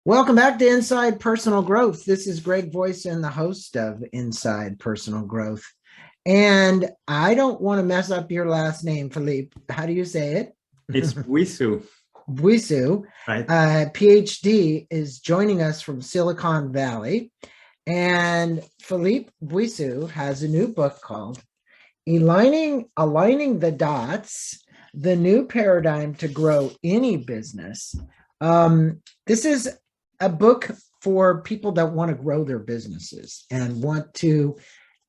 Welcome back to Inside Personal Growth. This is Greg Voisen, the host of Inside Personal Growth. And I don't want to mess up your last name, Philippe. How do you say it? It's Bouissou. Bouissou, Right. PhD, is joining us from Silicon Valley. And Philippe Bouissou has a new book called Aligning the Dots, the New Paradigm to Grow Any Business. This is a book for people that want to grow their businesses and want to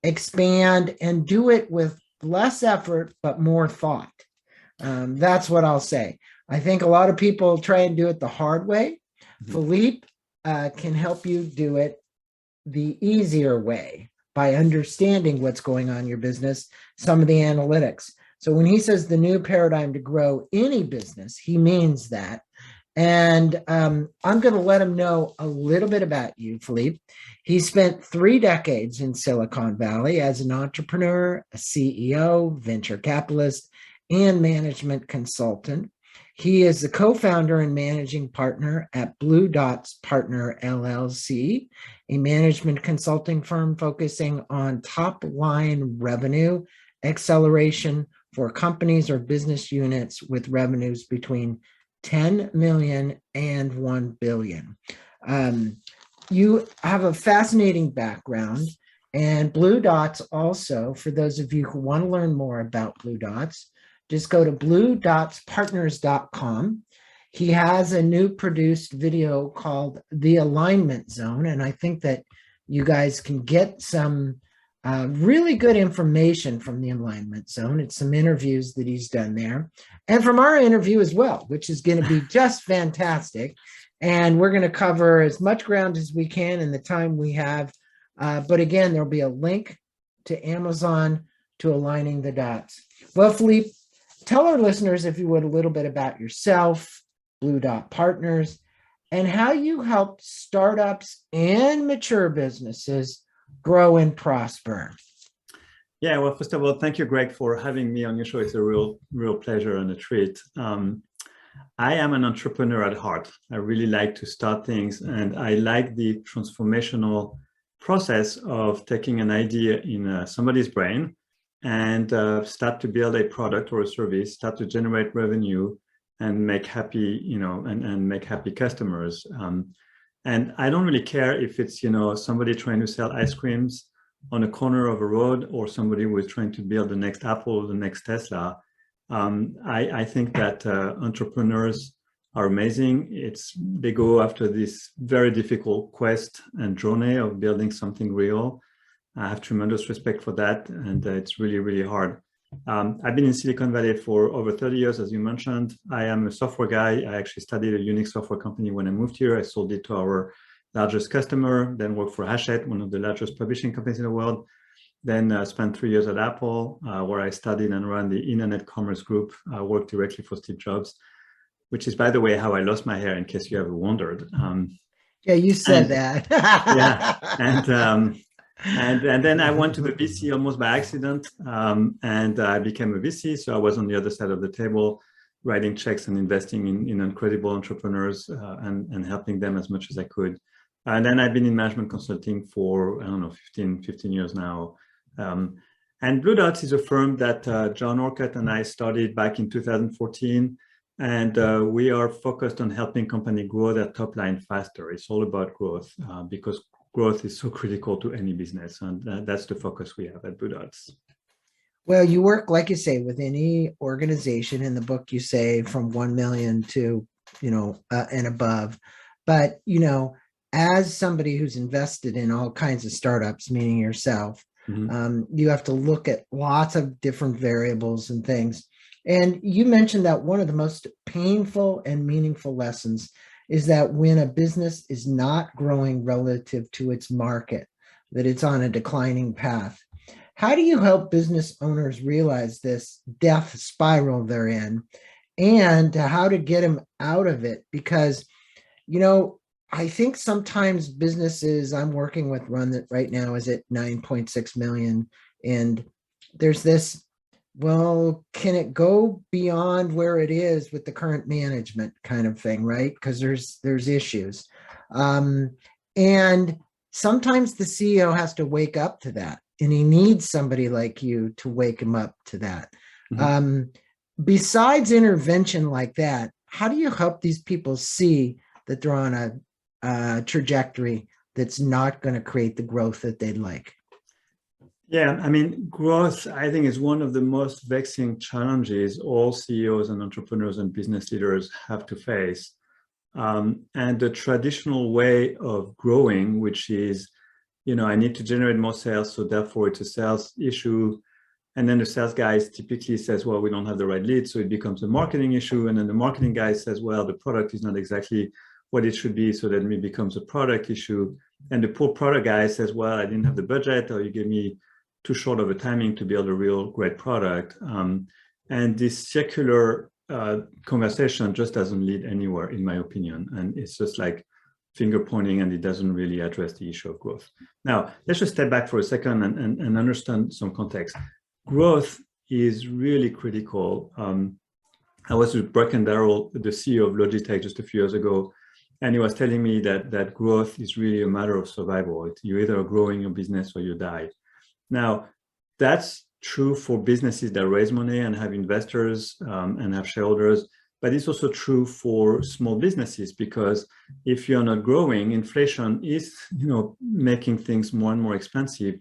expand and do it with less effort, but more thought. That's what I'll say. I think a lot of people try and do it the hard way. Mm-hmm. Philippe can help you do it the easier way by understanding what's going on in your business, some of the analytics. So when he says the new paradigm to grow any business, he means that. And I'm going to let him know a little bit about you, Philippe. He spent 3 decades in Silicon Valley as an entrepreneur, a CEO, venture capitalist, and management consultant. He is the co-founder and managing partner at Blue Dots Partners LLC, a management consulting firm focusing on top-line revenue acceleration for companies or business units with revenues between 10 million and 1 billion. You have a fascinating background, and Blue Dots also, for those of you who want to learn more about Blue Dots, just go to bluedotspartners.com. He has a new produced video called The Alignment Zone, and I think that you guys can get some really good information from the Alignment Zone. It's some interviews that he's done there, and from our interview as well, which is going to be just fantastic. And we're going to cover as much ground as we can in the time we have. But again, there'll be a link to Amazon to Aligning the Dots. Well, Philippe, tell our listeners, if you would, a little bit about yourself, Blue Dot Partners, and how you help startups and mature businesses grow and prosper. Yeah, well, first of all, thank you, Greg, for having me on your show. It's a real pleasure and a treat. I am an entrepreneur at heart. I really like to start things, and I like the transformational process of taking an idea in somebody's brain and start to build a product or a service, start to generate revenue and make happy, and make happy customers. And I don't really care if it's, somebody trying to sell ice creams on a corner of a road or somebody who is trying to build the next Apple or the next Tesla. I think that entrepreneurs are amazing. They go after this very difficult quest and journey of building something real. I have tremendous respect for that, and it's really, really hard. I've been in Silicon Valley for over 30 years, as you mentioned. I am a software guy. I actually studied a Unix software company when I moved here. I sold it to our largest customer, then worked for Hachette, one of the largest publishing companies in the world. Then spent 3 years at Apple, where I studied and ran the Internet Commerce Group. I worked directly for Steve Jobs, which is, by the way, how I lost my hair, in case you ever wondered. Yeah, you said that. Yeah, and then I went to the VC almost by accident, and I became a VC. So I was on the other side of the table, writing checks and investing in incredible entrepreneurs and helping them as much as I could. And then I've been in management consulting for, 15 years now. And Blue Dots is a firm that John Orcutt and I started back in 2014. And we are focused on helping companies grow their top line faster. It's all about growth because growth is so critical to any business. And that's the focus we have at Blue Dots. Well, you work, like you say, with any organization. In the book, you say from 1 million to, and above. But, as somebody who's invested in all kinds of startups, meaning yourself, you have to look at lots of different variables and things. And you mentioned that one of the most painful and meaningful lessons is that when a business is not growing relative to its market, that it's on a declining path. How do you help business owners realize this death spiral they're in and how to get them out of it? Because, I think sometimes businesses I'm working with run that right now is at 9.6 million. And there's this, well, can it go beyond where it is with the current management kind of thing, right? Because there's issues. And sometimes the CEO has to wake up to that, and he needs somebody like you to wake him up to that. Mhm. Besides intervention like that, how do you help these people see that they're on a trajectory that's not going to create the growth that they'd like? Yeah, I mean, growth, I think, is one of the most vexing challenges all CEOs and entrepreneurs and business leaders have to face. And the traditional way of growing, which is, I need to generate more sales, so therefore it's a sales issue. And then the sales guy typically says, well, we don't have the right leads, so it becomes a marketing issue. And then the marketing guy says, well, the product is not exactly what it should be, so then it becomes a product issue. And the poor product guy says, well, I didn't have the budget, or you gave me too short of a timing to build a real great product. And this circular conversation just doesn't lead anywhere, in my opinion. And it's just like finger pointing, and it doesn't really address the issue of growth. Now, let's just step back for a second and understand some context. Growth is really critical. I was with Bracken Darrell, the CEO of Logitech, just a few years ago, and he was telling me that growth is really a matter of survival. You're either growing your business or you die. Now, that's true for businesses that raise money and have investors and have shareholders, but it's also true for small businesses, because if you're not growing, inflation is, making things more and more expensive.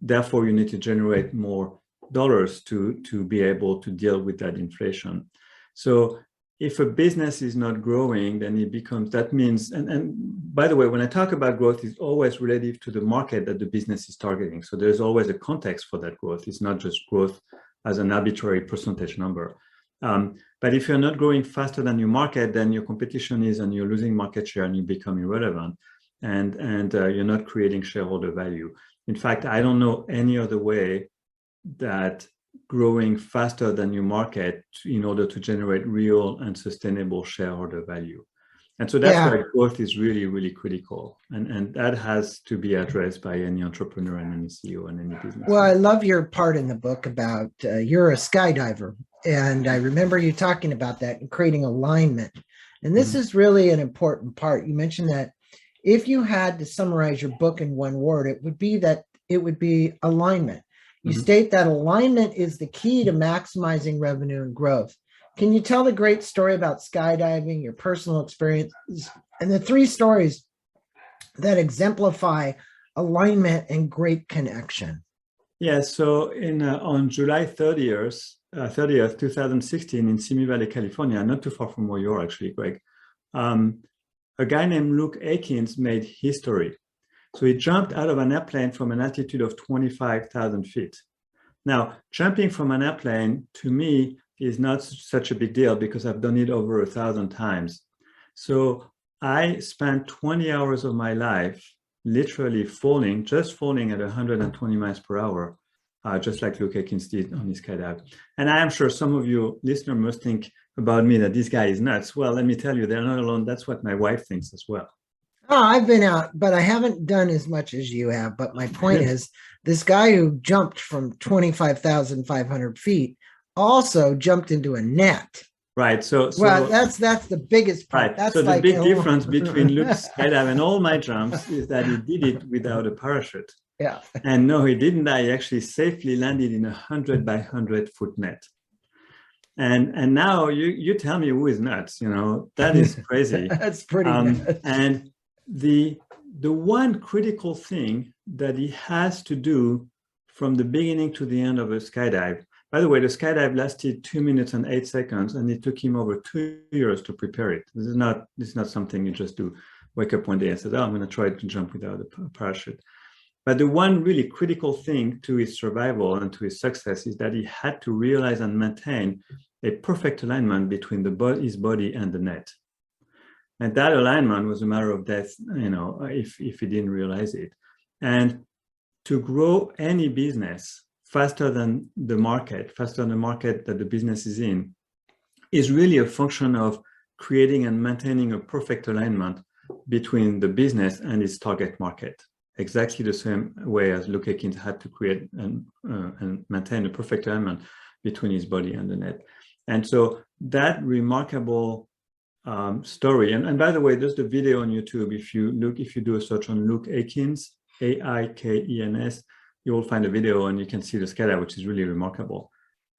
Therefore, you need to generate more dollars to be able to deal with that inflation. So if a business is not growing, then it becomes, that means, and by the way, when I talk about growth, it's always relative to the market that the business is targeting. So there's always a context for that growth. It's not just growth as an arbitrary percentage number. But if you're not growing faster than your market, then your competition is, and you're losing market share, and you become irrelevant, and you're not creating shareholder value. In fact, I don't know any other way that growing faster than your market in order to generate real and sustainable shareholder value. And so that's why growth is really, really critical. And that has to be addressed by any entrepreneur and any CEO and any business. Well, I love your part in the book about you're a skydiver. And I remember you talking about that and creating alignment. And this is really an important part. You mentioned that if you had to summarize your book in one word, it would be alignment. You state that alignment is the key to maximizing revenue and growth. Can you tell the great story about skydiving, your personal experiences, and the 3 stories that exemplify alignment and great connection? Yeah, so on July 30th, 2016, in Simi Valley, California, not too far from where you are actually, Greg, a guy named Luke Akins made history. So he jumped out of an airplane from an altitude of 25,000 feet. Now, jumping from an airplane, to me, is not such a big deal because I've done it over 1,000 times. So I spent 20 hours of my life literally just falling at 120 miles per hour, just like Luke Akins did on his skydive. And I am sure some of you listeners must think about me that this guy is nuts. Well, let me tell you, they're not alone. That's what my wife thinks as well. Oh, I've been out, but I haven't done as much as you have. But my point is, this guy who jumped from 25,500 feet also jumped into a net. Right. So that's the biggest part. Right. That's so the like, big difference between Luke's skydive and all my jumps is that he did it without a parachute. Yeah. And no, he didn't die. He actually safely landed in 100 by 100 foot net. And now you tell me who is nuts. That is crazy. That's pretty nuts. And the one critical thing that he has to do from the beginning to the end of a skydive. By the way, the skydive lasted 2 minutes and 8 seconds, and it took him over 2 years to prepare it. This is not something you just do. Wake up one day and say, "Oh, I'm going to try to jump without a parachute." But the one really critical thing to his survival and to his success is that he had to realize and maintain a perfect alignment between his body and the net. And that alignment was a matter of death, if he didn't realize it. And to grow any business faster than the market that the business is in, is really a function of creating and maintaining a perfect alignment between the business and its target market. Exactly the same way as Luke Akins had to create and maintain a perfect alignment between his body and the net. And so that remarkable story. And by the way, there's the video on YouTube. If you do a search on Luke Aikens, Aikens, you will find a video and you can see the SCADA, which is really remarkable.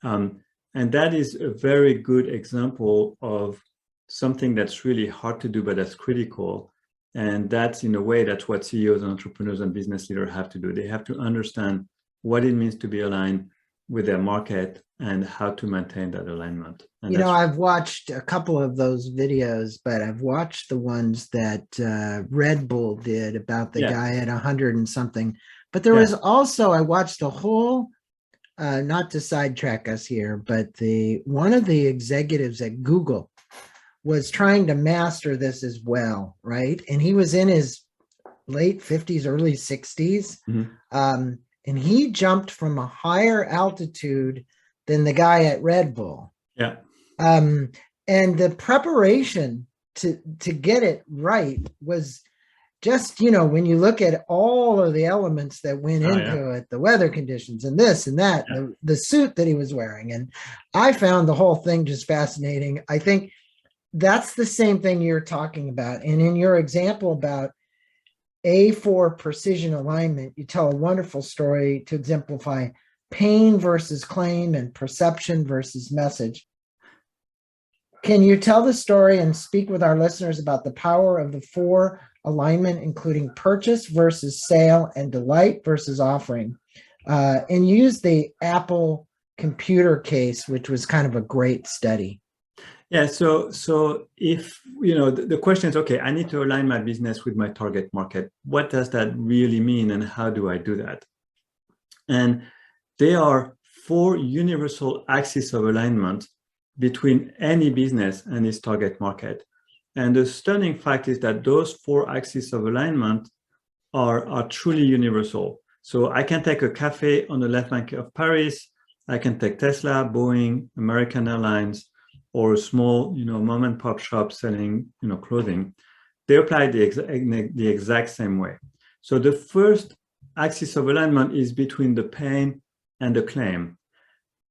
And that is a very good example of something that's really hard to do, but that's critical. And that's, in a way, that's what CEOs and entrepreneurs and business leaders have to do. They have to understand what it means to be aligned with their market and how to maintain that alignment. And you know, I've watched a couple of those videos, but I've watched the ones that Red Bull did about the guy at 100 and something. But there was also, I watched a whole, not to sidetrack us here, but one of the executives at Google was trying to master this as well, right? And he was in his late 50s, early 60s. And he jumped from a higher altitude than the guy at Red Bull. Yeah. And the preparation to get it right was just, you know, when you look at all of the elements that went into it, the weather conditions and this and that, the suit that he was wearing. And I found the whole thing just fascinating. I think that's the same thing you're talking about. And in your example about for precision alignment, you tell a wonderful story to exemplify pain versus claim and perception versus message. Can you tell the story and speak with our listeners about the power of the 4 alignment, including purchase versus sale and delight versus offering? And use the Apple computer case, which was kind of a great study. Yeah, so if, you know, the question is, okay, I need to align my business with my target market. What does that really mean and how do I do that? And there are 4 universal axes of alignment between any business and its target market. And the stunning fact is that those 4 axes of alignment are truly universal. So I can take a cafe on the left bank of Paris. I can take Tesla, Boeing, American Airlines, or a small, you know, mom and pop shop selling, you know, clothing. They apply the exact same way. So the first axis of alignment is between the pain and the claim.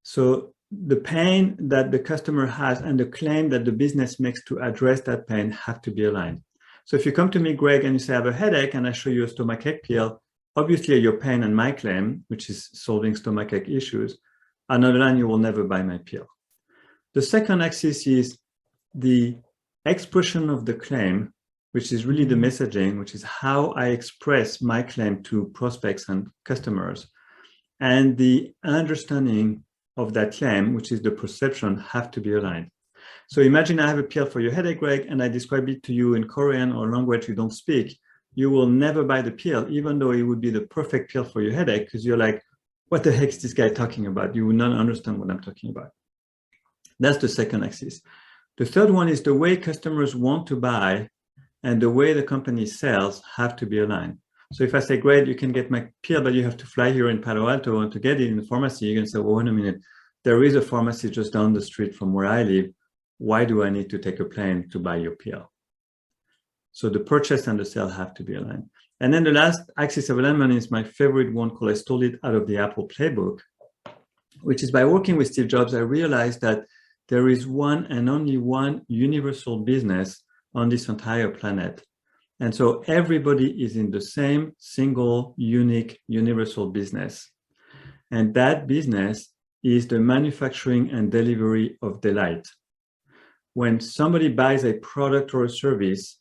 So the pain that the customer has and the claim that the business makes to address that pain have to be aligned. So if you come to me, Greg, and you say, I have a headache, and I show you a stomachache pill, obviously your pain and my claim, which is solving stomachache issues, are not aligned, you will never buy my pill. The second axis is the expression of the claim, which is really the messaging, which is how I express my claim to prospects and customers. And the understanding of that claim, which is the perception, have to be aligned. So imagine I have a pill for your headache, Greg, and I describe it to you in Korean or language you don't speak. You will never buy the pill, even though it would be the perfect pill for your headache, because you're like, what the heck is this guy talking about? You will not understand what I'm talking about. That's the second axis. The third one is the way customers want to buy and the way the company sells have to be aligned. So if I say, great, you can get my pill, but you have to fly here in Palo Alto and to get it in the pharmacy, you're going to say, well, wait a minute, there is a pharmacy just down the street from where I live. Why do I need to take a plane to buy your pill? So the purchase and the sale have to be aligned. And then the last axis of alignment is my favorite one called, I stole it out of the Apple playbook, which is by working with Steve Jobs, I realized that there is one and only one universal business on this entire planet. And so everybody is in the same single, unique, universal business. And that business is the manufacturing and delivery of delight. When somebody buys a product or a service,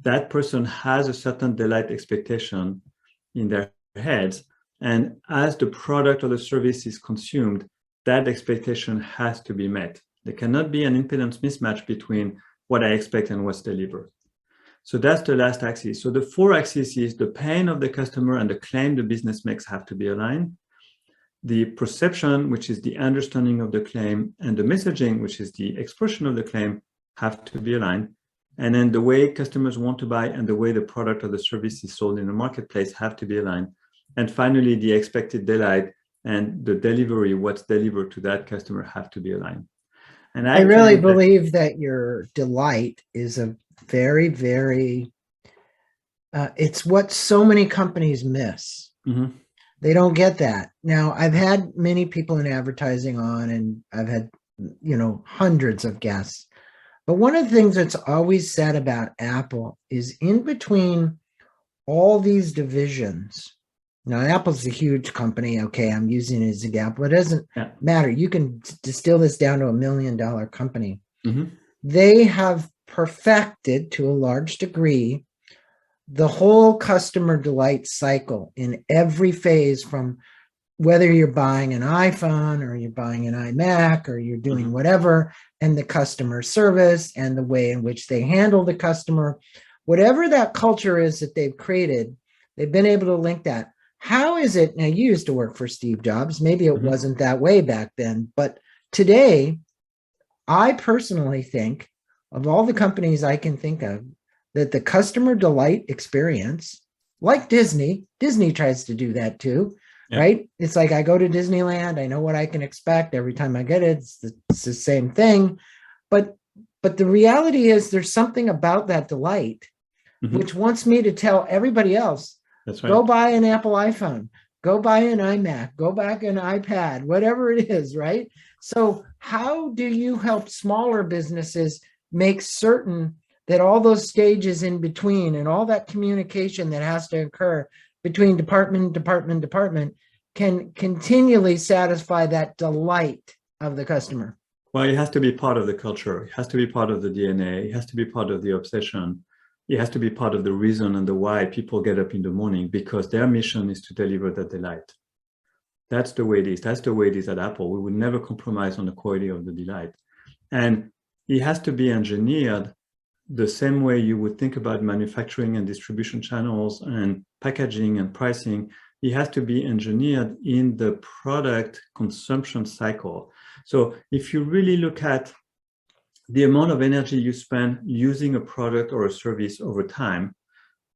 that person has a certain delight expectation in their heads. And as the product or the service is consumed, that expectation has to be met. There cannot be an impedance mismatch between what I expect and what's delivered. So that's the last axis. So the 4 axes is the pain of the customer and the claim the business makes have to be aligned. The perception, which is the understanding of the claim, and the messaging, which is the expression of the claim, have to be aligned. And then the way customers want to buy and the way the product or the service is sold in the marketplace have to be aligned. And finally, the expected delight and the delivery, what's delivered to that customer, have to be aligned. And I really believe that your delight is a very, very, it's what so many companies miss. Mm-hmm. They don't get that. Now, I've had many people in advertising on, and I've had, you know, hundreds of guests. But one of the things that's always said about Apple is in between all these divisions. Now, Apple's a huge company. Okay, I'm using it as an example. It doesn't matter. You can distill this down to $1 million company. They have perfected to a large degree the whole customer delight cycle in every phase, from whether you're buying an iPhone or you're buying an iMac or you're doing whatever, and the customer service and the way in which they handle the customer, whatever that culture is that they've created, they've been able to link that. How is it, now you used to work for Steve Jobs, maybe it wasn't that way back then, but today, I personally think of all the companies I can think of, that the customer delight experience, like Disney tries to do that too, right? It's like I go to Disneyland, I know what I can expect every time I get it. It's the same thing. But the reality is there's something about that delight which wants me to tell everybody else, go buy an Apple iPhone, go buy an iMac, go back an iPad, whatever it is, right? So how do you help smaller businesses make certain that all those stages in between and all that communication that has to occur between department can continually satisfy that delight of the customer? Well, it has to be part of the culture. It has to be part of the DNA. It has to be part of the obsession. It has to be part of the reason and the why people get up in the morning, because their mission is to deliver that delight. That's the way it is. That's the way it is at Apple. We would never compromise on the quality of the delight. And it has to be engineered the same way you would think about manufacturing and distribution channels and packaging and pricing. It has to be engineered in the product consumption cycle. So if you really look at the amount of energy you spend using a product or a service over time,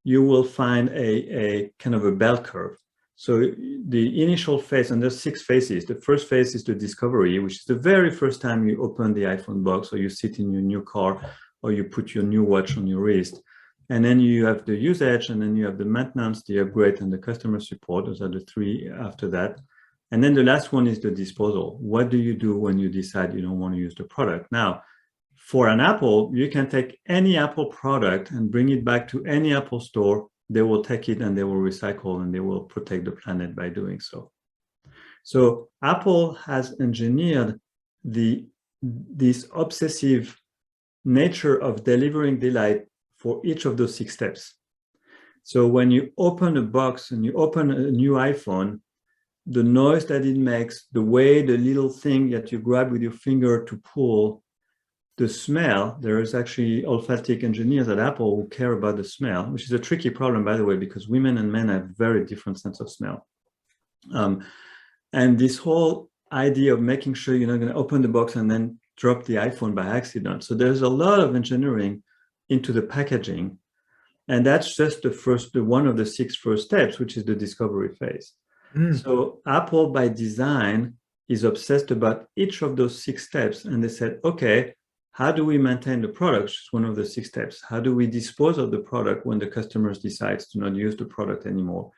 you will find a kind of a bell curve. So the initial phase, and there's 6 phases. The first phase is the discovery, which is the very first time you open the iPhone box, or you sit in your new car, or you put your new watch on your wrist. And then you have the usage, and then you have the maintenance, the upgrade, and the customer support. Those are the 3 after that. And then the last one is the disposal. What do you do when you decide you don't want to use the product? Now, for an Apple, you can take any Apple product and bring it back to any Apple store. They will take it and they will recycle, and they will protect the planet by doing so. So Apple has engineered this obsessive nature of delivering delight for each of those 6 steps. So when you open a box and you open a new iPhone, the noise that it makes, the way the little thing that you grab with your finger to pull, the smell, there is actually olfactic engineers at Apple who care about the smell, which is a tricky problem, by the way, because women and men have very different sense of smell. And this whole idea of making sure you're not going to open the box and then drop the iPhone by accident. So there's a lot of engineering into the packaging. And that's just one of the 6 first steps, which is the discovery phase. So Apple, by design, is obsessed about each of those 6 steps. And they said, okay, how do we maintain the product? Which is one of the 6 steps. How do we dispose of the product when the customers decides to not use the product anymore?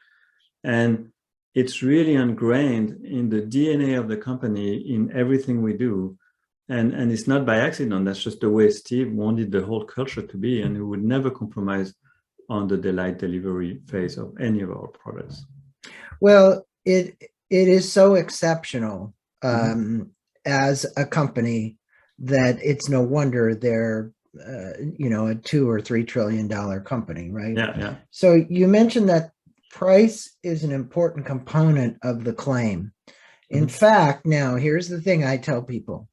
And it's really ingrained in the DNA of the company, in everything we do. And it's not by accident. That's just the way Steve wanted the whole culture to be. And we would never compromise on the delight delivery phase of any of our products. Well, it is so exceptional as a company that it's no wonder they're a $2 or $3 trillion company, right? Yeah. So you mentioned that price is an important component of the claim. In fact, now here's the thing I tell people.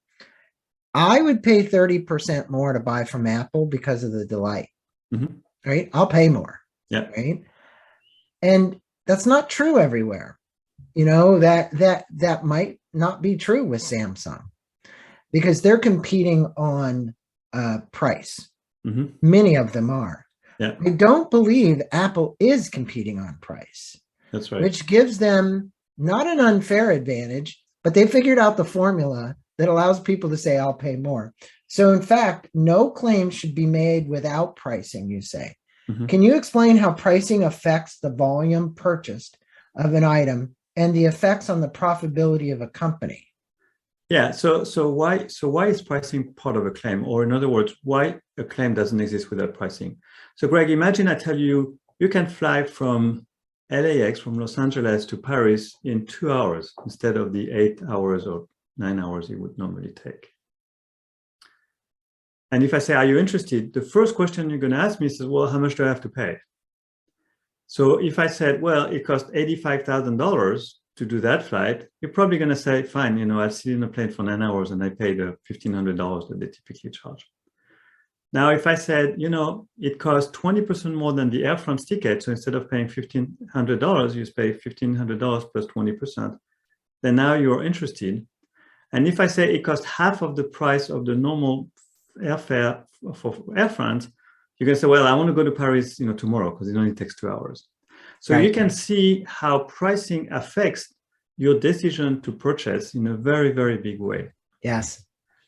I would pay 30% more to buy from Apple because of the delight, right? I'll pay more, right? And that's not true everywhere. That might not be true with Samsung, because they're competing on price. Many of them are. I don't believe Apple is competing on price. That's right. Which gives them not an unfair advantage, but they figured out the formula that allows people to say, I'll pay more. So in fact, no claim should be made without pricing, you say. Can you explain how pricing affects the volume purchased of an item and the effects on the profitability of a company? Yeah. So why is pricing part of a claim? Or in other words, why a claim doesn't exist without pricing? So Greg, imagine I tell you you can fly from LAX, from Los Angeles to Paris in 2 hours instead of the 8 hours or 9 hours it would normally take. And if I say, are you interested? The first question you're going to ask me is, well, how much do I have to pay? So if I said, well, it costs $85,000 to do that flight, you're probably going to say, fine, I'll sit in a plane for 9 hours and I pay the $1,500 that they typically charge. Now, if I said, it costs 20% more than the Air France ticket, so instead of paying $1,500, you pay $1,500 plus 20%, then now you're interested. And if I say it costs half of the price of the normal airfare for Air France, you're going to say, well, I want to go to Paris, tomorrow because it only takes 2 hours. So Right. You can see how pricing affects your decision to purchase in a very, very big way. Yes.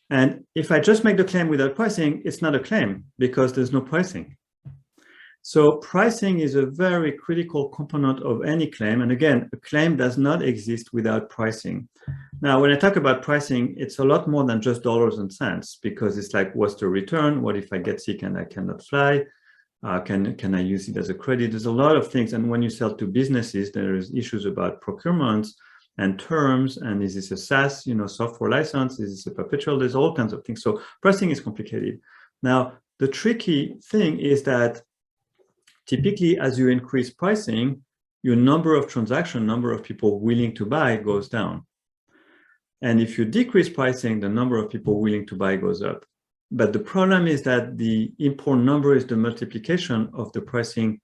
And if I just make the claim without pricing, it's not a claim because there's no pricing. So pricing is a very critical component of any claim. And again, a claim does not exist without pricing. Now, when I talk about pricing, it's a lot more than just dollars and cents, because it's like, what's the return? What if I get sick and I cannot fly? Can I use it as a credit? There's a lot of things. And when you sell to businesses, there is issues about procurement and terms. And is this a SaaS, software license? Is this a perpetual? There's all kinds of things. So pricing is complicated. Now, the tricky thing is that typically, as you increase pricing, your number of transactions, number of people willing to buy goes down. And if you decrease pricing, the number of people willing to buy goes up. But the problem is that the important number is the multiplication of the pricing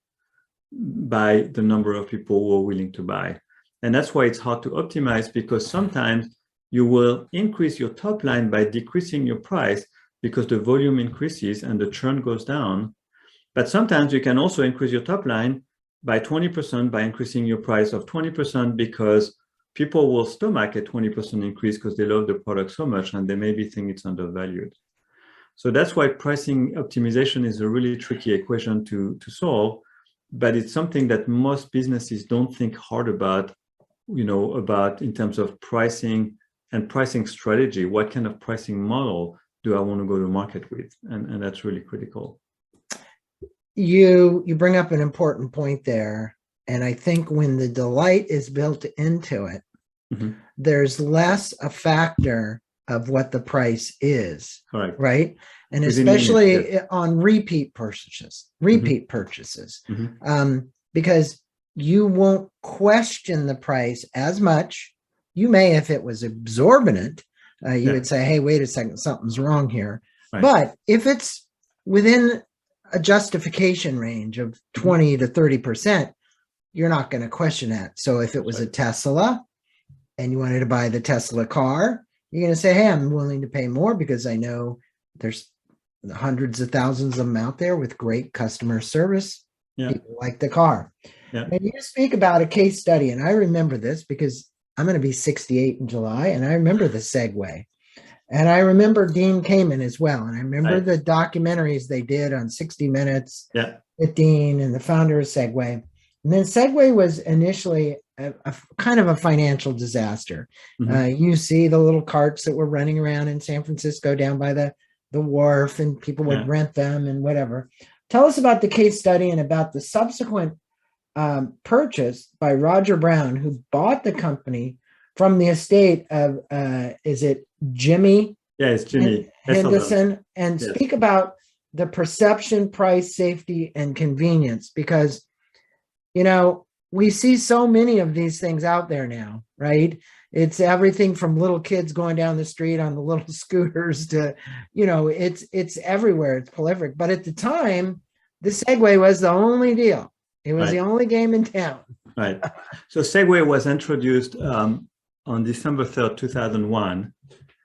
by the number of people who are willing to buy. And that's why it's hard to optimize, because sometimes you will increase your top line by decreasing your price because the volume increases and the churn goes down. But sometimes you can also increase your top line by 20% by increasing your price of 20%, because people will stomach a 20% increase because they love the product so much and they maybe think it's undervalued. So that's why pricing optimization is a really tricky equation to solve, but it's something that most businesses don't think hard about, about in terms of pricing and pricing strategy. What kind of pricing model do I want to go to market with? And that's really critical. You bring up an important point there. And I think when the delight is built into it, there's less a factor of what the price is. Correct. Right. And Within especially minutes, yes. on repeat purchases, because you won't question the price as much. You may, if it was exorbitant, you would say, hey, wait a second, something's wrong here. Right. But if it's within a justification range of 20 to 30%, you're not going to question that. So if it was a Tesla and you wanted to buy the Tesla car, you're going to say, hey, I'm willing to pay more because I know there's hundreds of thousands of them out there with great customer service. Yeah. People like the car. Yeah. And you speak about a case study, and I remember this because I'm going to be 68 in July, and I remember the Segway. And I remember Dean Kamen as well. And I remember the documentaries they did on 60 Minutes with Dean and the founder of Segway. And then Segway was initially a kind of a financial disaster. You see the little carts that were running around in San Francisco down by the wharf, and people would rent them and whatever. Tell us about the case study and about the subsequent purchase by Roger Brown, who bought the company from the estate of, is it Jimmy? Yeah, it's Jimmy Henderson. And speak about the perception, price, safety, and convenience, because, we see so many of these things out there now, right? It's everything from little kids going down the street on the little scooters to, it's everywhere. It's prolific. But at the time, the Segway was the only deal. It was the only game in town. Right. So Segway was introduced on December 3rd, 2001,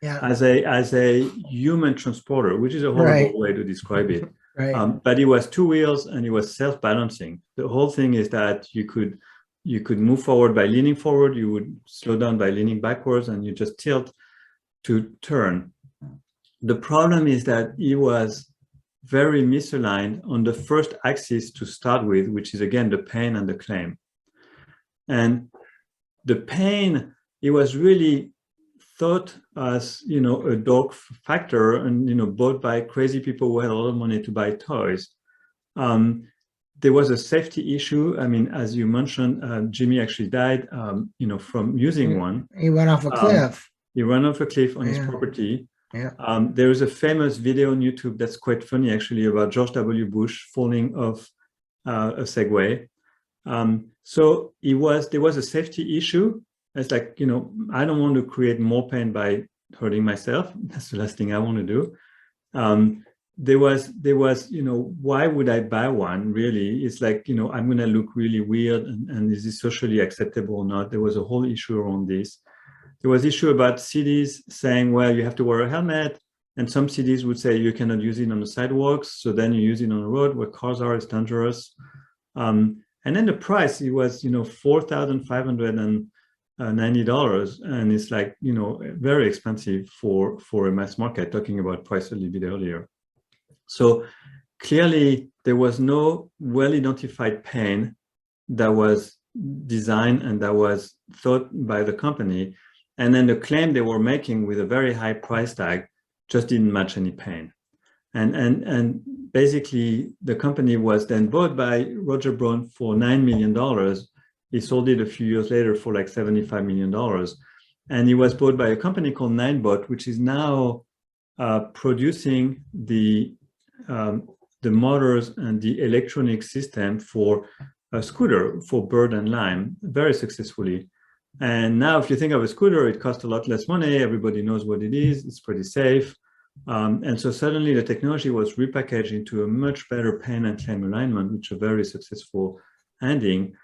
as a human transporter, which is a horrible way to describe it. But it was 2 wheels and it was self-balancing. The whole thing is that you could move forward by leaning forward, you would slow down by leaning backwards, and you just tilt to turn. The problem is that it was very misaligned on the first axis to start with, which is again the pain and the claim. And the pain, it was really thought as, a dog factor and, bought by crazy people who had a lot of money to buy toys. There was a safety issue. I mean, as you mentioned, Jimmy actually died, from using one. He went off a cliff. He ran off a cliff on his property. There is a famous video on YouTube that's quite funny, actually, about George W. Bush falling off a Segway. So there was a safety issue. It's like, I don't want to create more pain by hurting myself. That's the last thing I want to do. There was, why would I buy one, really? It's like, I'm going to look really weird, and is this socially acceptable or not? There was a whole issue around this. There was issue about cities saying, well, you have to wear a helmet, and some cities would say you cannot use it on the sidewalks, so then you use it on the road where cars are, it's dangerous. And then the price, it was, $4,590, and it's like, very expensive for a mass market, talking about price a little bit earlier. So clearly there was no well-identified pain that was designed and that was thought by the company. And then the claim they were making with a very high price tag just didn't match any pain. And basically the company was then bought by Roger Brown for $9 million. He sold it a few years later for like $75 million. And he was bought by a company called Ninebot, which is now producing the motors and the electronic system for a scooter for Bird and Lime very successfully. And now if you think of a scooter, it costs a lot less money. Everybody knows what it is. It's pretty safe. And so suddenly the technology was repackaged into a much better pain and claim alignment, which is a very successful ending.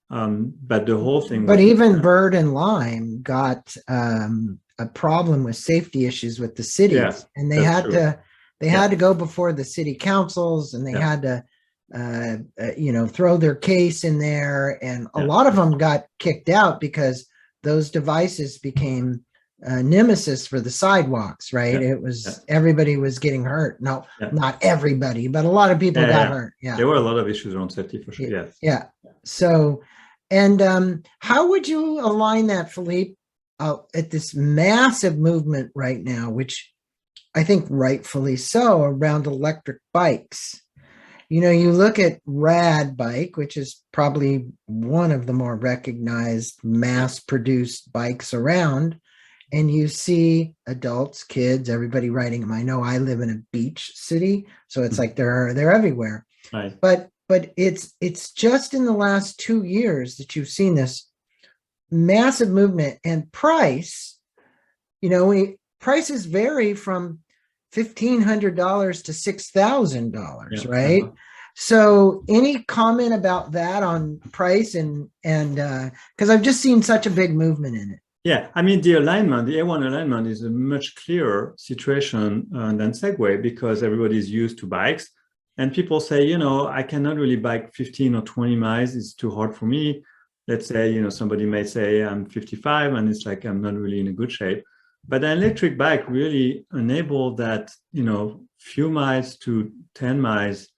But the whole thing. But even Bird and Lime got a problem with safety issues with the cities, and they had to had to go before the city councils, and they had to throw their case in there, and a lot of them got kicked out because those devices became nemesis for the sidewalks, right? It was everybody was getting hurt. No, not everybody, but a lot of people got hurt. There were a lot of issues around safety for sure. So, and how would you align that, Philippe, at this massive movement right now, which I think rightfully so, around electric bikes? You look at Rad Bike, which is probably one of the more recognized mass-produced bikes around, and you see adults, kids, everybody riding them. I know I live in a beach city, so it's like they're everywhere. Right. But it's just in the last 2 years that you've seen this massive movement, and price. Prices vary from $1,500 to $6,000, right? So any comment about that on price and because I've just seen such a big movement in it. Yeah, I mean, the alignment, the A1 alignment is a much clearer situation than Segway, because everybody's used to bikes, and people say, I cannot really bike 15 or 20 miles. It's too hard for me. Let's say, somebody may say I'm 55 and it's like I'm not really in a good shape. But an electric bike really enabled that, few miles to 10 miles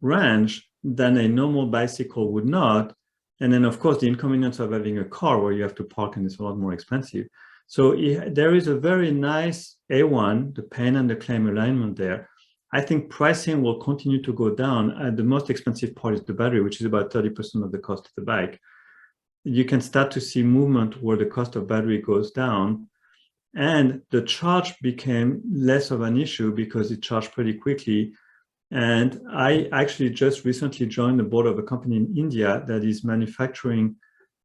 range than a normal bicycle would not. And then, of course, the inconvenience of having a car where you have to park and it's a lot more expensive. So there is a very nice A1, the pain and the claim alignment there. I think pricing will continue to go down. The most expensive part is the battery, which is about 30% of the cost of the bike. You can start to see movement where the cost of battery goes down. And the charge became less of an issue because it charged pretty quickly. And I actually just recently joined the board of a company in India that is manufacturing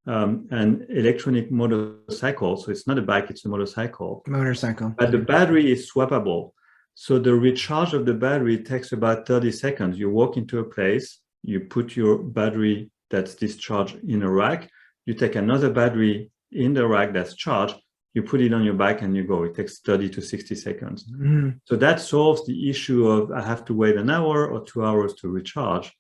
an electronic motorcycle. So it's not a bike, it's a motorcycle. But the battery is swappable. So the recharge of the battery takes about 30 seconds. You walk into a place, you put your battery that's discharged in a rack, you take another battery in the rack that's charged, you put it on your bike and you go. It takes 30 to 60 seconds. So that solves the issue of I have to wait an hour or 2 hours to recharge.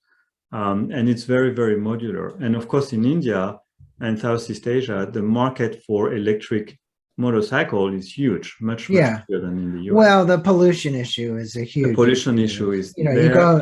And it's very, very modular. And of course, in India and Southeast Asia, the market for electric motorcycle is huge, much bigger than in the US. Well, the pollution issue is a huge. The pollution issue is you go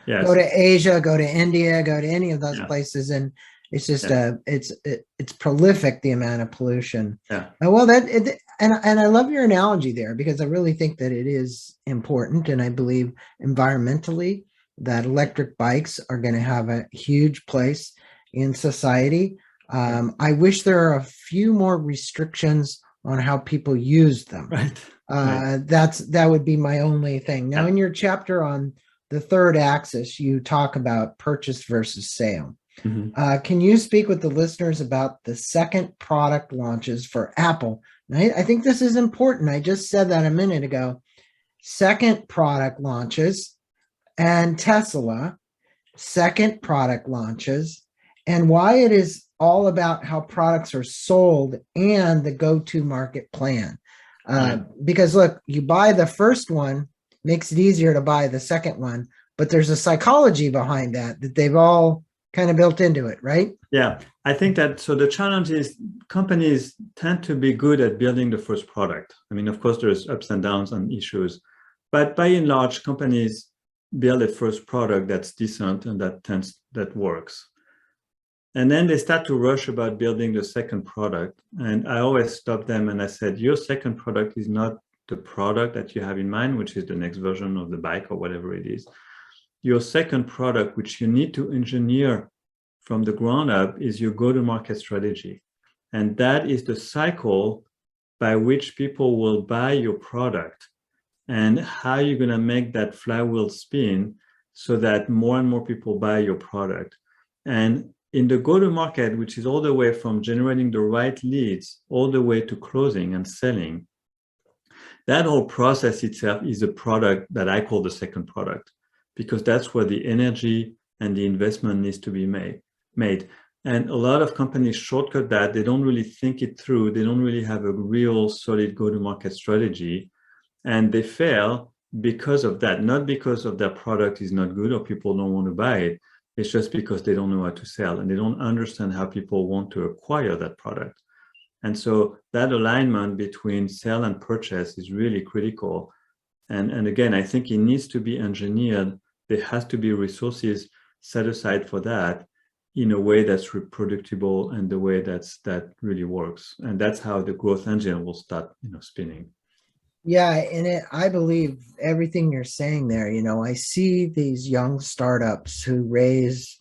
to Asia, go to India, go to any of those places, and It's just Yeah. it's prolific, the amount of pollution. Yeah. Well, and I love your analogy there, because I really think that it is important, and I believe environmentally that electric bikes are going to have a huge place in society. I wish there are a few more restrictions on how people use them. Right. Right. That would be my only thing. Now, Yeah. in your chapter on the third axis, you talk about purchase versus sale. Mhm. Can you speak with the listeners about the second product launches for Apple? I think this is important. I just said that a minute ago. Second product launches, and Tesla, second product launches, and why it is all about how products are sold and the go-to market plan. Right. Because look, you buy the first one, makes it easier to buy the second one, but there's a psychology behind that they've all kind of built into it, right? Yeah, I think that, so the challenge is companies tend to be good at building the first product. I mean, of course, there's ups and downs and issues, but by and large, companies build a first product that's decent and that works. And then they start to rush about building the second product. And I always stop them and I said, your second product is not the product that you have in mind, which is the next version of the bike or whatever it is. Your second product, which you need to engineer from the ground up, is your go-to-market strategy. And that is the cycle by which people will buy your product, and how you're going to make that flywheel spin so that more and more people buy your product. And in the go-to-market, which is all the way from generating the right leads all the way to closing and selling, that whole process itself is a product that I call the second product, because that's where the energy and the investment needs to be made. And a lot of companies shortcut that. They don't really think it through. They don't really have a real solid go-to-market strategy. And they fail because of that, not because of their product is not good or people don't want to buy it. It's just because they don't know how to sell and they don't understand how people want to acquire that product. And so that alignment between sell and purchase is really critical. And again, I think it needs to be engineered. There has to be resources set aside for that in a way that's reproducible and the way that really works. And that's how the growth engine will start, spinning. Yeah, and I believe everything you're saying there. I see these young startups who raise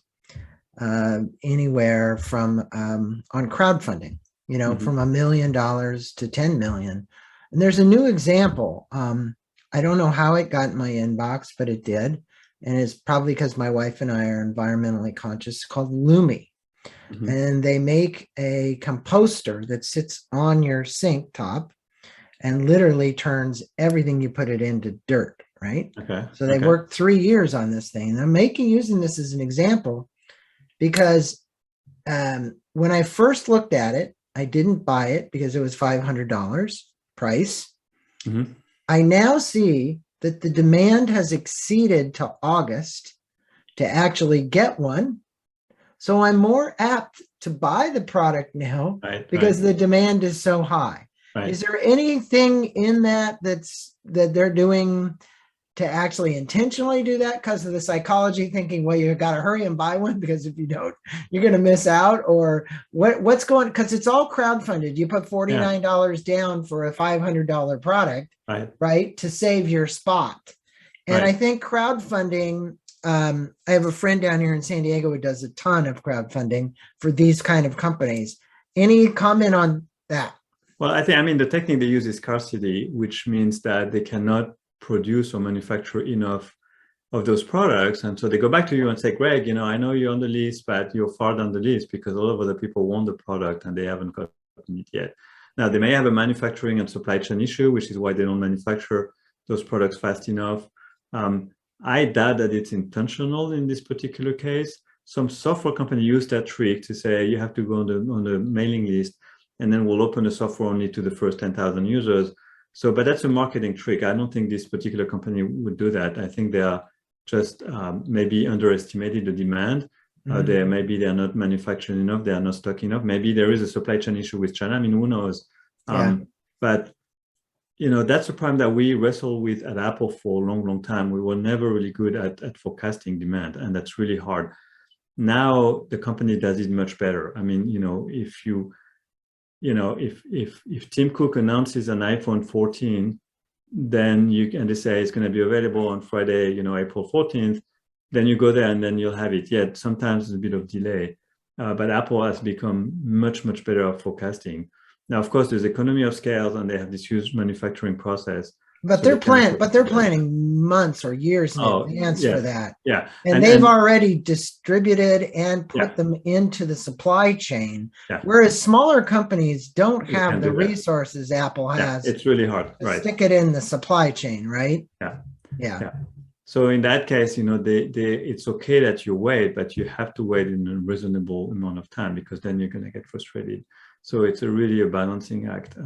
anywhere from on crowdfunding, from $1 million to 10 million. And there's a new example. I don't know how it got in my inbox, but it did. And it's probably because my wife and I are environmentally conscious, called Lumi. Mm-hmm. And they make a composter that sits on your sink top and literally turns everything you put it into dirt, right? Okay. So they worked 3 years on this thing. And I'm using this as an example because when I first looked at it, I didn't buy it because it was $500 price. Mm-hmm. I now see that the demand has exceeded to August to actually get one. So I'm more apt to buy the product now because the demand is so high. Right. Is there anything in that that they're doing to actually intentionally do that because of the psychology, thinking, well, you got to hurry and buy one because if you don't, you're going to miss out? Or what's going, because it's all crowdfunded. You put $49 down for a $500 product, right, to save your spot. And I think crowdfunding, I have a friend down here in San Diego who does a ton of crowdfunding for these kind of companies. Any comment on that? Well, the technique they use is scarcity, which means that they cannot produce or manufacture enough of those products. And so they go back to you and say, Greg, I know you're on the list, but you're far down the list because all of other people want the product and they haven't gotten it yet. Now, they may have a manufacturing and supply chain issue, which is why they don't manufacture those products fast enough. I doubt that it's intentional in this particular case. Some software company use that trick to say, you have to go on the mailing list, and then we'll open the software only to the first 10,000 users. So, but that's a marketing trick. I don't think this particular company would do that. I think they are just maybe underestimated the demand. Maybe they're not manufacturing enough. They are not stocking enough. Maybe there is a supply chain issue with China. Who knows? But, that's a problem that we wrestle with at Apple for a long, long time. We were never really good at forecasting demand, and that's really hard. now the company does it much better. I mean, if Tim Cook announces an iPhone 14, then they say it's going to be available on Friday, April 14th, then you go there and then you'll have it. Yet sometimes there's a bit of delay, but Apple has become much, much better at forecasting. Now, of course, there's economy of scale and they have this huge manufacturing process. But they're planning months or years in advance for that. Yeah. And they've already distributed and put them into the supply chain. Yeah. Whereas smaller companies don't have the resources Apple has. It's really hard. Right. Stick it in the supply chain, right? Yeah. So in that case, it's okay that you wait, but you have to wait in a reasonable amount of time, because then you're going to get frustrated. So it's really a balancing act.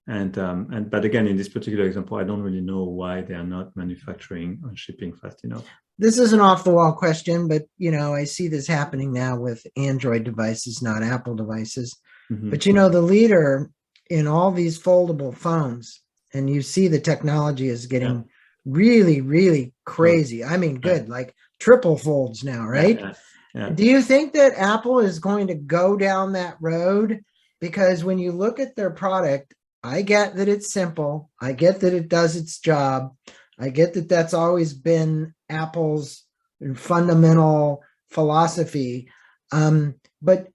But again, in this particular example, I don't really know why they are not manufacturing and shipping fast enough. This is an off-the-wall question, but I see this happening now with Android devices, not Apple devices. Mm-hmm. But the leader in all these foldable phones, and you see the technology is getting really, really crazy. I mean, good, like triple folds now, right? Yeah. Do you think that Apple is going to go down that road? Because when you look at their product, I get that it's simple. I get that it does its job. I get that that's always been Apple's fundamental philosophy. But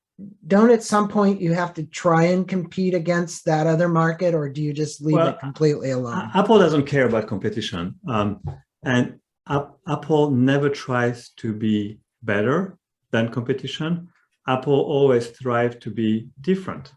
don't at some point you have to try and compete against that other market, or do you just leave it completely alone? Apple doesn't care about competition. And Apple never tries to be better than competition. Apple always strives to be different.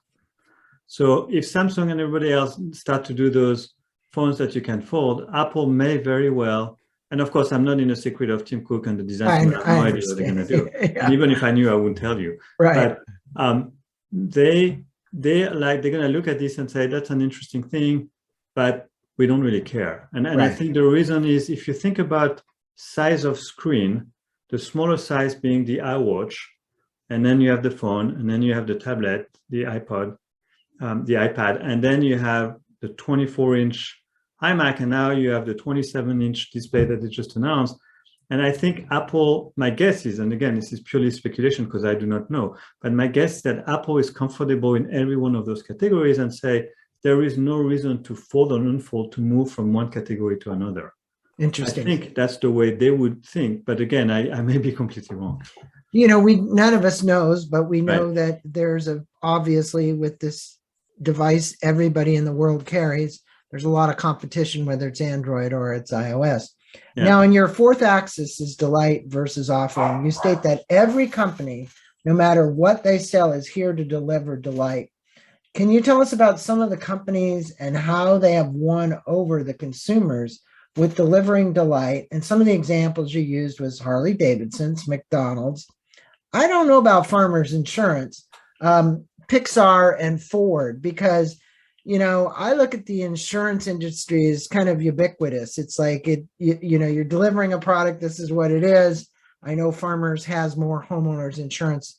So if Samsung and everybody else start to do those phones that you can fold, Apple may very well, and of course, I'm not in a secret of Tim Cook and the design team. I have no idea what they're going to do. And even if I knew, I wouldn't tell you. Right. But they're going to look at this and say, that's an interesting thing, but we don't really care. And I think the reason is, if you think about size of screen, the smaller size being the iWatch, and then you have the phone, and then you have the tablet, the iPod, the iPad, and then you have the 24-inch iMac, and now you have the 27-inch display that they just announced. And I think Apple, my guess is, and again, this is purely speculation because I do not know, but my guess is that Apple is comfortable in every one of those categories and say, there is no reason to fold or unfold, to move from one category to another. Interesting. I think that's the way they would think. But again, I may be completely wrong. None of us knows, but we know that there's obviously with this device everybody in the world carries, there's a lot of competition, whether it's Android or it's iOS. Yeah. Now, in your fourth axis is delight versus offering. You state that every company, no matter what they sell, is here to deliver delight. Can you tell us about some of the companies and how they have won over the consumers with delivering delight? And some of the examples you used was Harley Davidson's, McDonald's. I don't know about Farmers Insurance, Pixar, and Ford, because I look at the insurance industry as kind of ubiquitous. It's like you're delivering a product. This is what it is. I know Farmers has more homeowners insurance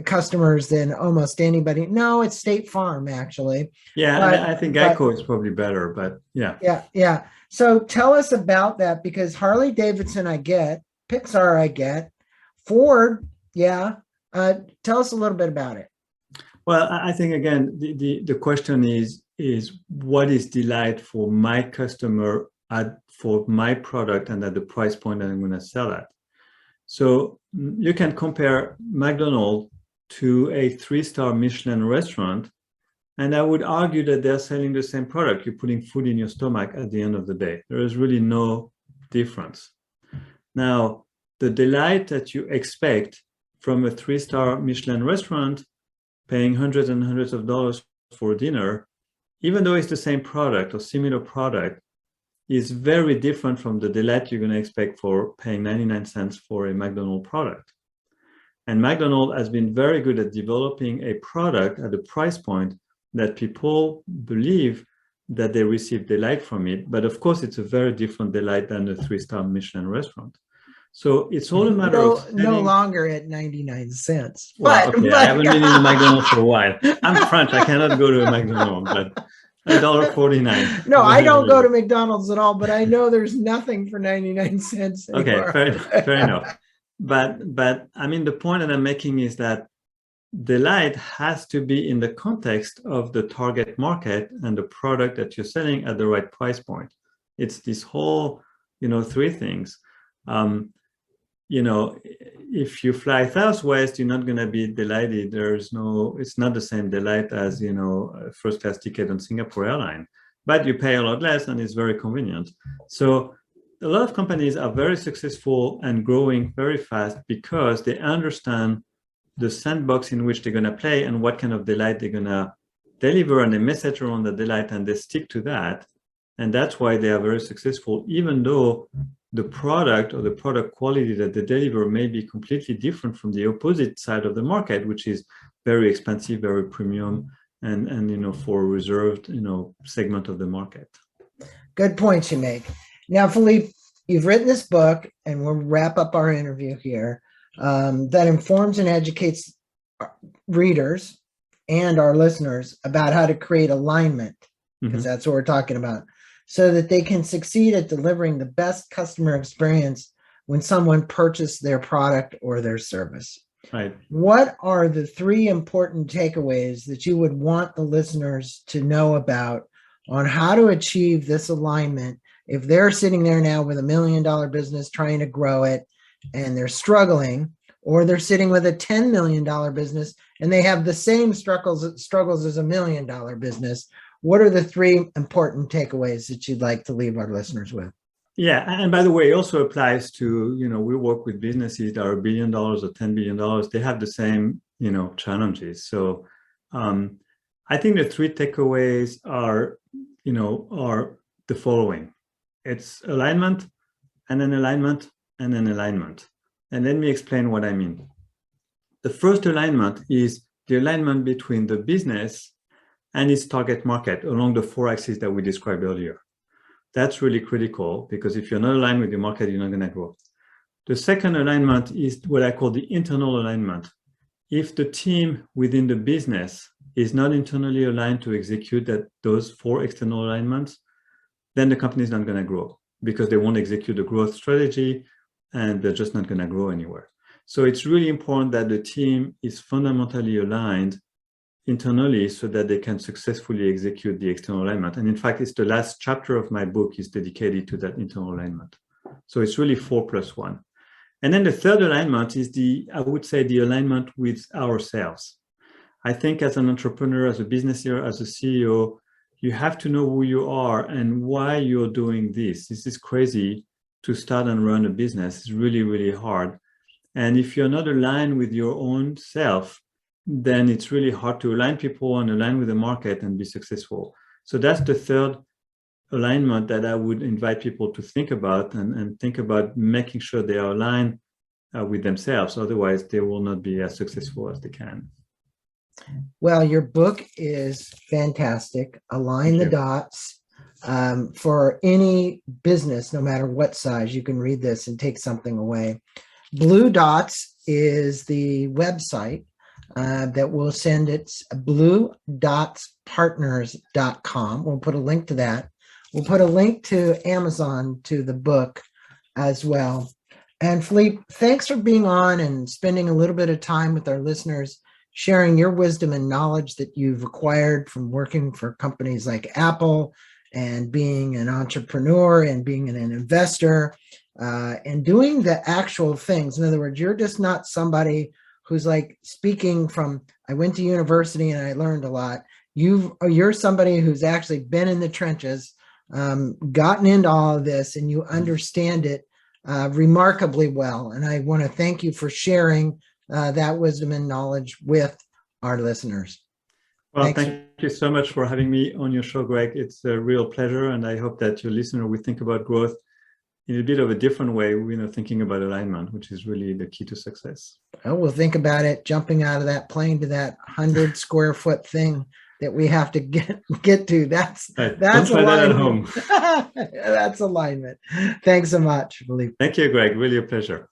customers than almost anybody. No, it's State Farm, actually. Yeah, but, I think Geico is probably better, but yeah. Yeah. So tell us about that, because Harley Davidson I get, Pixar I get, Ford, tell us a little bit about it. Well, I think, again, the question is what is delight for my customer for my product and at the price point that I'm going to sell at. So you can compare McDonald's to a 3-star Michelin restaurant, and I would argue that they're selling the same product. You're putting food in your stomach at the end of the day. There is really no difference. Now, the delight that you expect from a 3-star Michelin restaurant, paying hundreds and hundreds of dollars for dinner, even though it's the same product or similar product, is very different from the delight you're going to expect for paying 99 cents for a McDonald's product. And McDonald's has been very good at developing a product at a price point that people believe that they receive delight from it. But of course, it's a very different delight than a 3-star Michelin restaurant. So it's all a matter of no longer at 99 cents. Well, okay, I haven't been in the McDonald's for a while. I'm French. I cannot go to a McDonald's, but $1.49. No, I don't go to McDonald's at all, but I know there's nothing for 99 cents anymore. Okay, fair enough. but I mean, the point that I'm making is that delight has to be in the context of the target market and the product that you're selling at the right price point. It's this whole, three things. If you fly Southwest, you're not going to be delighted. It's not the same delight as, a first class ticket on Singapore Airlines, but you pay a lot less and it's very convenient. So a lot of companies are very successful and growing very fast because they understand the sandbox in which they're going to play and what kind of delight they're going to deliver, and they message around the delight and they stick to that. And that's why they are very successful, even though the product or the product quality that they deliver may be completely different from the opposite side of the market, which is very expensive, very premium, and for a reserved, segment of the market. Good points you make. Now, Philippe, you've written this book, and we'll wrap up our interview here, that informs and educates readers and our listeners about how to create alignment, because that's what we're talking about, so that they can succeed at delivering the best customer experience when someone purchases their product or their service. Right. What are the three important takeaways that you would want the listeners to know about on how to achieve this alignment if they're sitting there now with $1 million business trying to grow it and they're struggling, or they're sitting with a $10 million business and they have the same struggles as $1 million business? What are the three important takeaways that you'd like to leave our listeners with? Yeah, and by the way, it also applies to, we work with businesses that are $1 billion or $10 billion. They have the same, challenges. So I think the three takeaways are the following. It's alignment, and then alignment, and then alignment. And let me explain what I mean. The first alignment is the alignment between the business and its target market along the four axes that we described earlier. That's really critical, because if you're not aligned with your market, you're not going to grow. The second alignment is what I call the internal alignment. If the team within the business is not internally aligned to execute those four external alignments, then the company is not going to grow, because they won't execute the growth strategy and they're just not going to grow anywhere. So it's really important that the team is fundamentally aligned internally so that they can successfully execute the external alignment. And in fact, it's the last chapter of my book is dedicated to that internal alignment. So it's really 4+1. And then the third alignment is I would say the alignment with ourselves. I think as an entrepreneur, as a business leader, as a CEO, you have to know who you are and why you're doing this. This is crazy to start and run a business. It's really, really hard. And if you're not aligned with your own self, then it's really hard to align people and align with the market and be successful. So that's the third alignment that I would invite people to think about, and think about making sure they are aligned with themselves. Otherwise, they will not be as successful as they can. Well, your book is fantastic. Align the dots. For any business, no matter what size, you can read this and take something away. Blue Dots is the website that we'll send. It's bluedotspартners.com. We'll put a link to that. We'll put a link to Amazon to the book as well. And Philippe, thanks for being on and spending a little bit of time with our listeners, sharing your wisdom and knowledge that you've acquired from working for companies like Apple and being an entrepreneur and being an investor and doing the actual things. In other words, you're just not somebody who's like speaking from, I went to university and I learned a lot. You're somebody who's actually been in the trenches, gotten into all of this, and you understand it remarkably well. And I want to thank you for sharing that wisdom and knowledge with our listeners. Well, thank you so much for having me on your show, Greg. It's a real pleasure. And I hope that your listener will think about growth in a bit of a different way, thinking about alignment, which is really the key to success. Oh, we'll think about it, jumping out of that plane to that 100 square foot thing that we have to get to. That's Don't try that at home. That's alignment. Thanks so much, Philippe. Thank you, Greg. Really a pleasure.